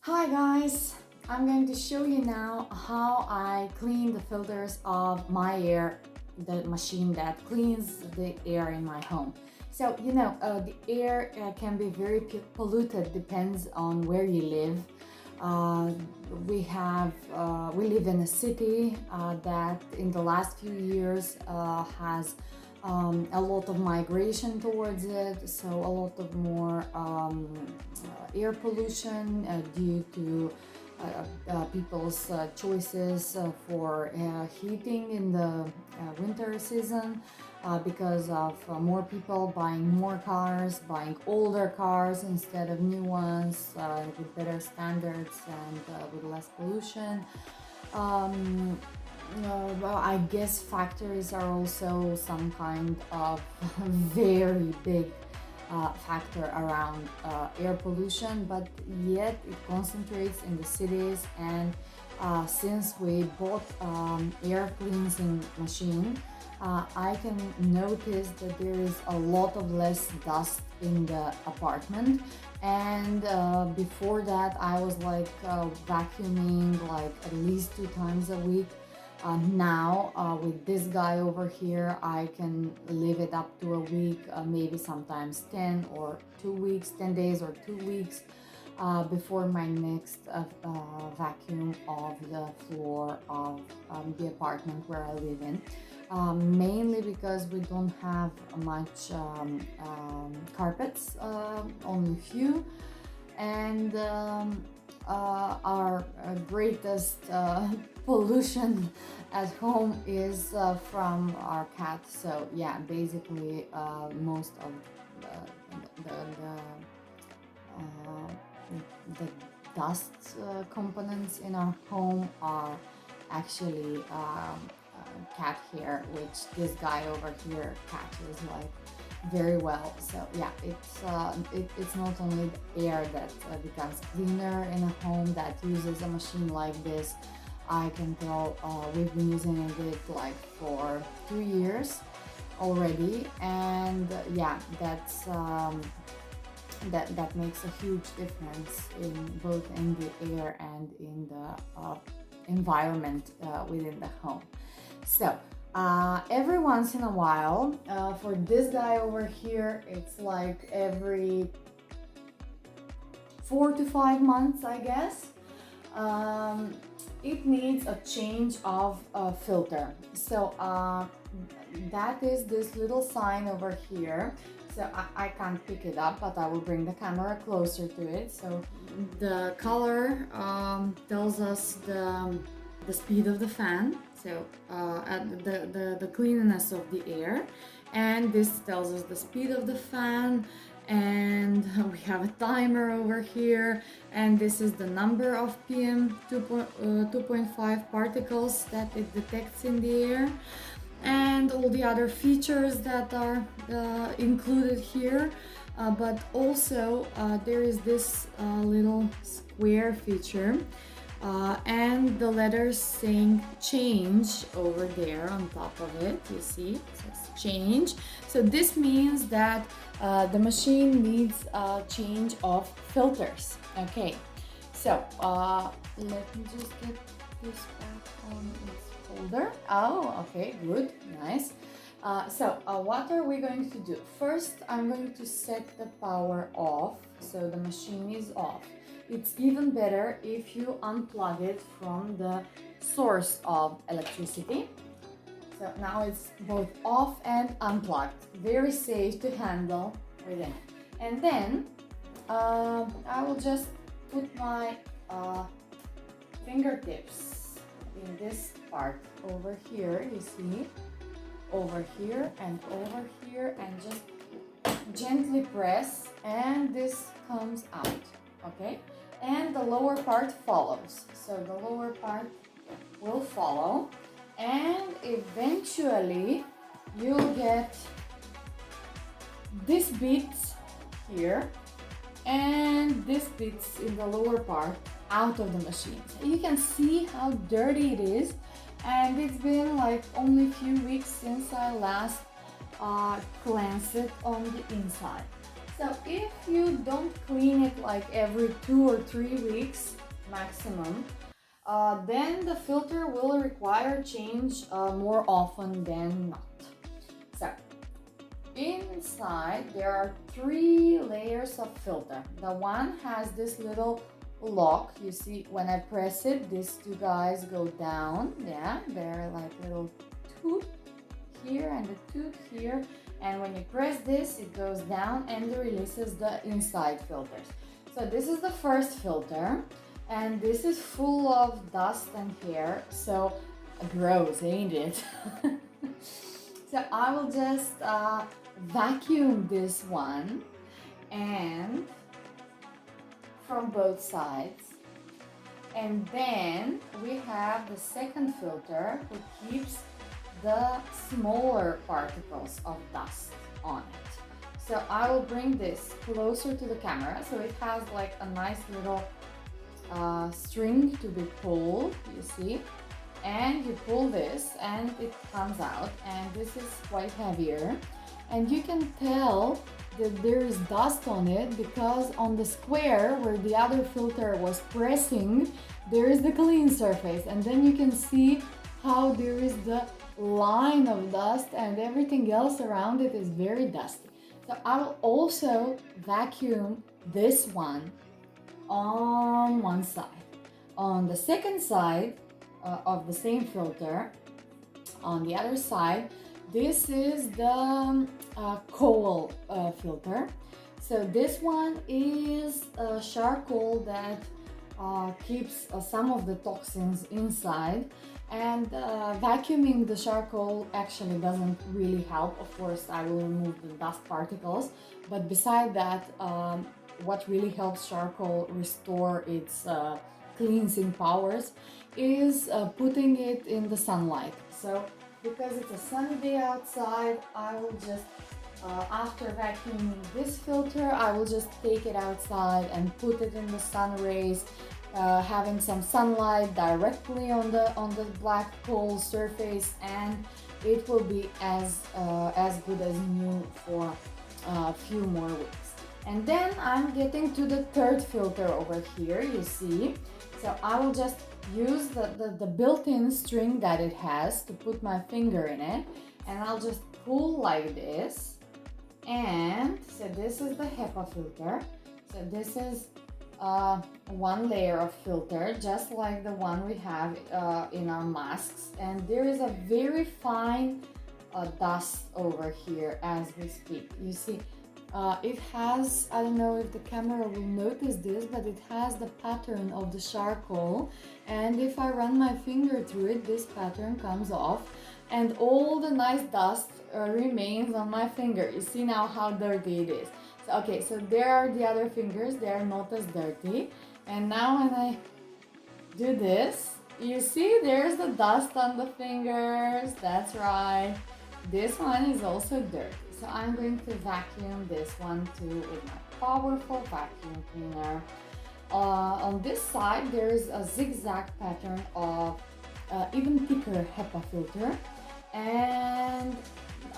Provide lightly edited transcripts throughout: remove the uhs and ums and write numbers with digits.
Hi guys, I'm going to show you now how I clean the filters of my air, the machine that cleans the air in my home. So the air can be very polluted, depends on where you live. Uh, we live in a city that in the last few years has a lot of migration towards it, so a lot of more air pollution due to people's choices for heating in the winter season, because of more people buying more cars, buying older cars instead of new ones with better standards and with less pollution. Well, I guess factories are also some kind of very big factor around air pollution, but yet it concentrates in the cities. And since we bought air cleansing machine, I can notice that there is a lot of less dust in the apartment. And before that, I was like vacuuming like at least 2 times a week. Now with this guy over here, I can live it up to a week, maybe sometimes 10 or 2 weeks, 10 days or 2 weeks before my next vacuum of the floor of the apartment where I live in. Mainly because we don't have much carpets, only a few, and our greatest pollution at home is from our cat. So yeah, basically most of the, the, the dust components in our home are actually cat hair, which this guy over here catches like very well. So yeah, it's not only the air that becomes cleaner in a home that uses a machine like this. I can tell we've been using it like for 2 years already, and yeah, that makes a huge difference in both in the air and in the environment within the home. So every once in a while, for this guy over here, it's like every 4 to 5 months, I guess. It needs a change of filter. So that is this little sign over here. So I can't pick it up, but I will bring the camera closer to it. So the color tells us the speed of the fan, so the cleanliness of the air, and this tells us the speed of the fan. And we have a timer over here, and this is the number of PM 2.5 particles that it detects in the air, and all the other features that are included here. But also there is this little square feature and the letters saying change over there on top of it. You see, it says change. So this means that the machine needs a change of filters. Okay, so let me just get this back on its holder. Oh, okay, good, nice. So what are we going to do? First, I'm going to set the power off, so the machine is off. It's even better if you unplug it from the source of electricity. So now it's both off and unplugged. Very safe to handle within. And then I will just put my fingertips in this part over here, you see, over here and over here, and just gently press, and this comes out. Okay, and the lower part follows. So the lower part will follow, and eventually you'll get this bit here and this bits in the lower part out of the machine. So you can see how dirty it is, and it's been like only a few weeks since I last cleansed it on the inside. So if you don't clean it like every 2 or 3 weeks maximum, then the filter will require change more often than not. So inside there are 3 layers of filter. The one has this little lock. You see when I press it, these two guys go down. Yeah, they're like little tooth here and the tooth here, and when you press this it goes down and it releases the inside filters. So this is the first filter, and this is full of dust and hair, so gross, ain't it? So I will just vacuum this one, and from both sides, and then we have the second filter who keeps the smaller particles of dust on it. So I will bring this closer to the camera. So it has like a nice little string to be pulled, you see, and you pull this and it comes out, and this is quite heavier, and you can tell that there is dust on it because on the square where the other filter was pressing, there is the clean surface, and then you can see how there is the line of dust and everything else around it is very dusty. So I will also vacuum this one on one side. On the second side of the same filter, on the other side, this is the coal filter. So this one is charcoal that keeps some of the toxins inside, and vacuuming the charcoal actually doesn't really help. Of course, I will remove the dust particles, but beside that, what really helps charcoal restore its cleansing powers is putting it in the sunlight. So because it's a sunny day outside, I will just after vacuuming this filter, I will just take it outside and put it in the sun rays, having some sunlight directly on the black coal surface, and it will be as good as new for a few more weeks. And then I'm getting to the third filter over here, you see. So I will just use the built-in string that it has to put my finger in it, and I'll just pull like this. And so this is the HEPA filter. So this is one layer of filter, just like the one we have in our masks, and there is a very fine dust over here as we speak. You see, it has, I don't know if the camera will notice this, but it has the pattern of the charcoal, and if I run my finger through it, this pattern comes off and all the nice dust remains on my finger. You see now how dirty it is. So, okay, so there are the other fingers, they are not as dirty, and now when I do this, you see there's the dust on the fingers. That's right, this one is also dirty. So I'm going to vacuum this one too with my powerful vacuum cleaner. On this side there is a zigzag pattern of even thicker HEPA filter,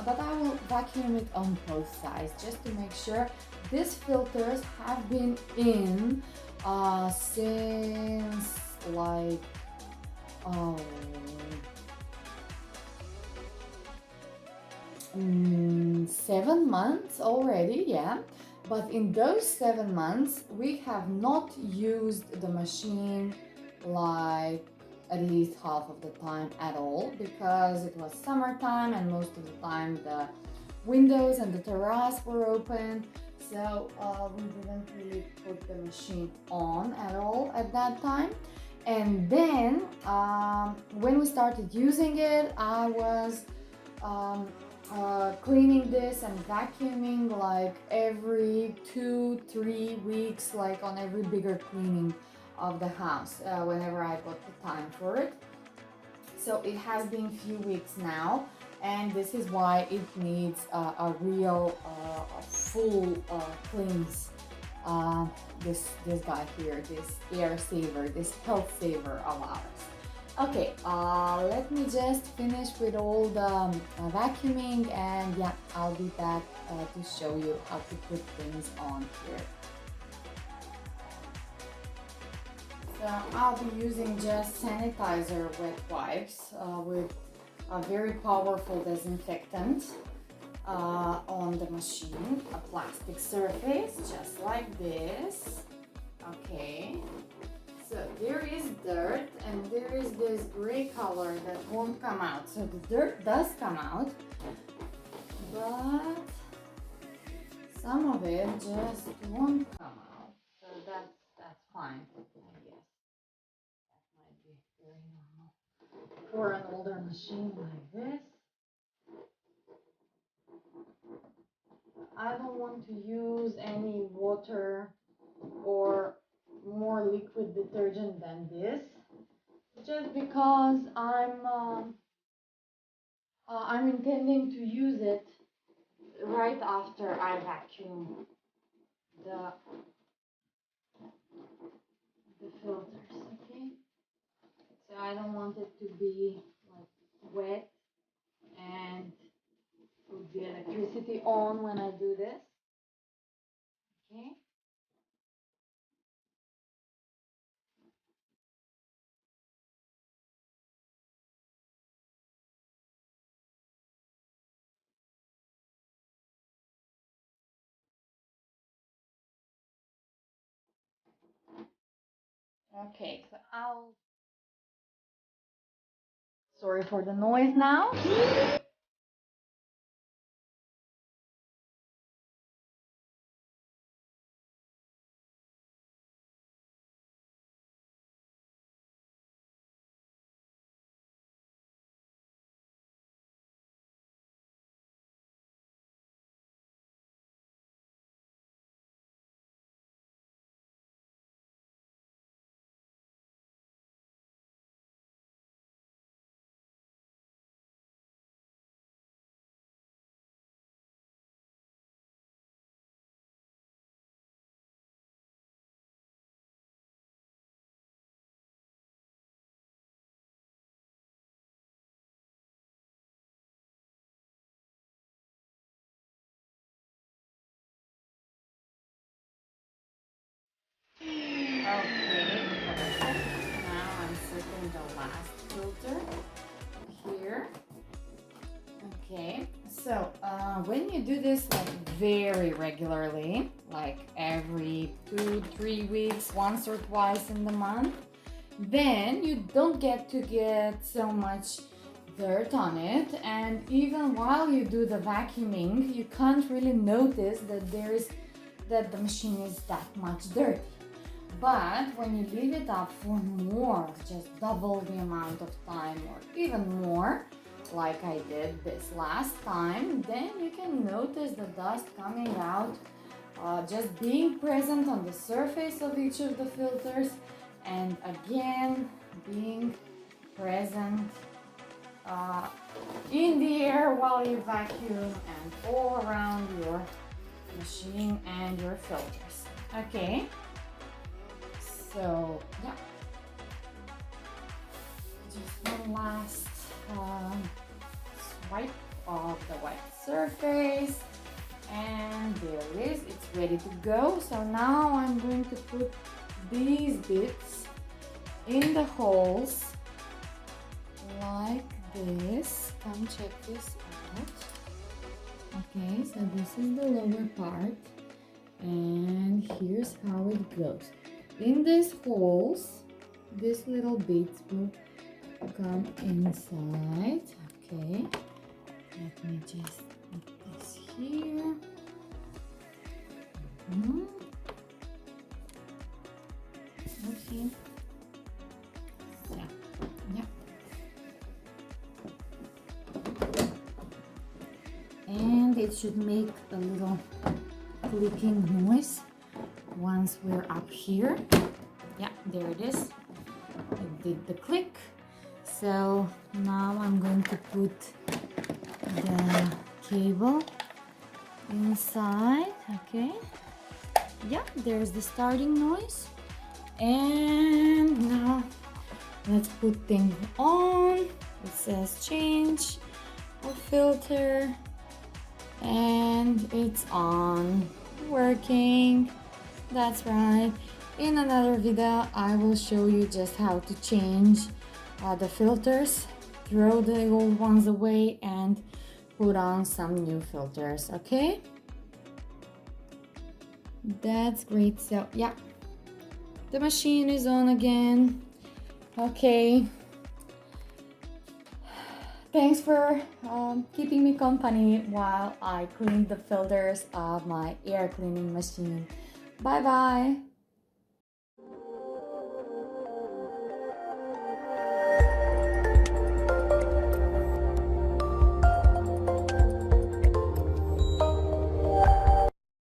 but I will vacuum it on both sides just to make sure. These filters have been in since like 7 months already, yeah. But in those 7 months, we have not used the machine like at least half of the time at all, because it was summertime and most of the time the windows and the terrace were open. So we didn't really put the machine on at all at that time. And then when we started using it, I was cleaning this and vacuuming like every 2-3 weeks, like on every bigger cleaning of the house, whenever I got the time for it. So it has been few weeks now, and this is why it needs a real full cleanse. This guy here, this air saver, this health saver of ours. Okay, let me just finish with all the vacuuming, and yeah, I'll be back to show you how to put things on here. So I'll be using just sanitizer wet wipes with a very powerful disinfectant on the machine, a plastic surface just like this. Okay. So there is dirt and there is this gray color that won't come out. So the dirt does come out, but some of it just won't come out. So that's fine, I guess. That might be very normal for an older machine like this. I don't want to use any water or more liquid detergent than this, just because I'm intending to use it right after I vacuum the filters. Okay, so I don't want it to be like wet and put the electricity on when I do this. Okay. Okay, so I'll. Sorry for the noise now. Okay, perfect. Now I'm setting the last filter here. Okay, so when you do this like very regularly, like every 2-3 weeks, once or twice in the month, then you don't get so much dirt on it, and even while you do the vacuuming, you can't really notice that the machine is that much dirty. But when you leave it up for more, just double the amount of time or even more, like I did this last time, then you can notice the dust coming out, just being present on the surface of each of the filters, and again being present in the air while you vacuum and all around your machine and your filters. Okay. So yeah, just one last swipe of the white surface, and there it is, it's ready to go. So now I'm going to put these bits in the holes like this. Come check this out. Okay, so this is the lower part, and here's how it goes. In these holes, these little bits will come inside. Okay, let me just put this here. Okay. So, yeah. And it should make a little clicking noise once we're up here. Yeah, there it is. It did the click. So now I'm going to put the cable inside. Okay, yeah, there's the starting noise, and now Let's put things on. It says change of filter, and it's on, working. That's right. In another video I will show you just how to change the filters, throw the old ones away and put on some new filters. Okay, that's great. So yeah, the machine is on again. Okay, thanks for keeping me company while I clean the filters of my air cleaning machine. Bye bye.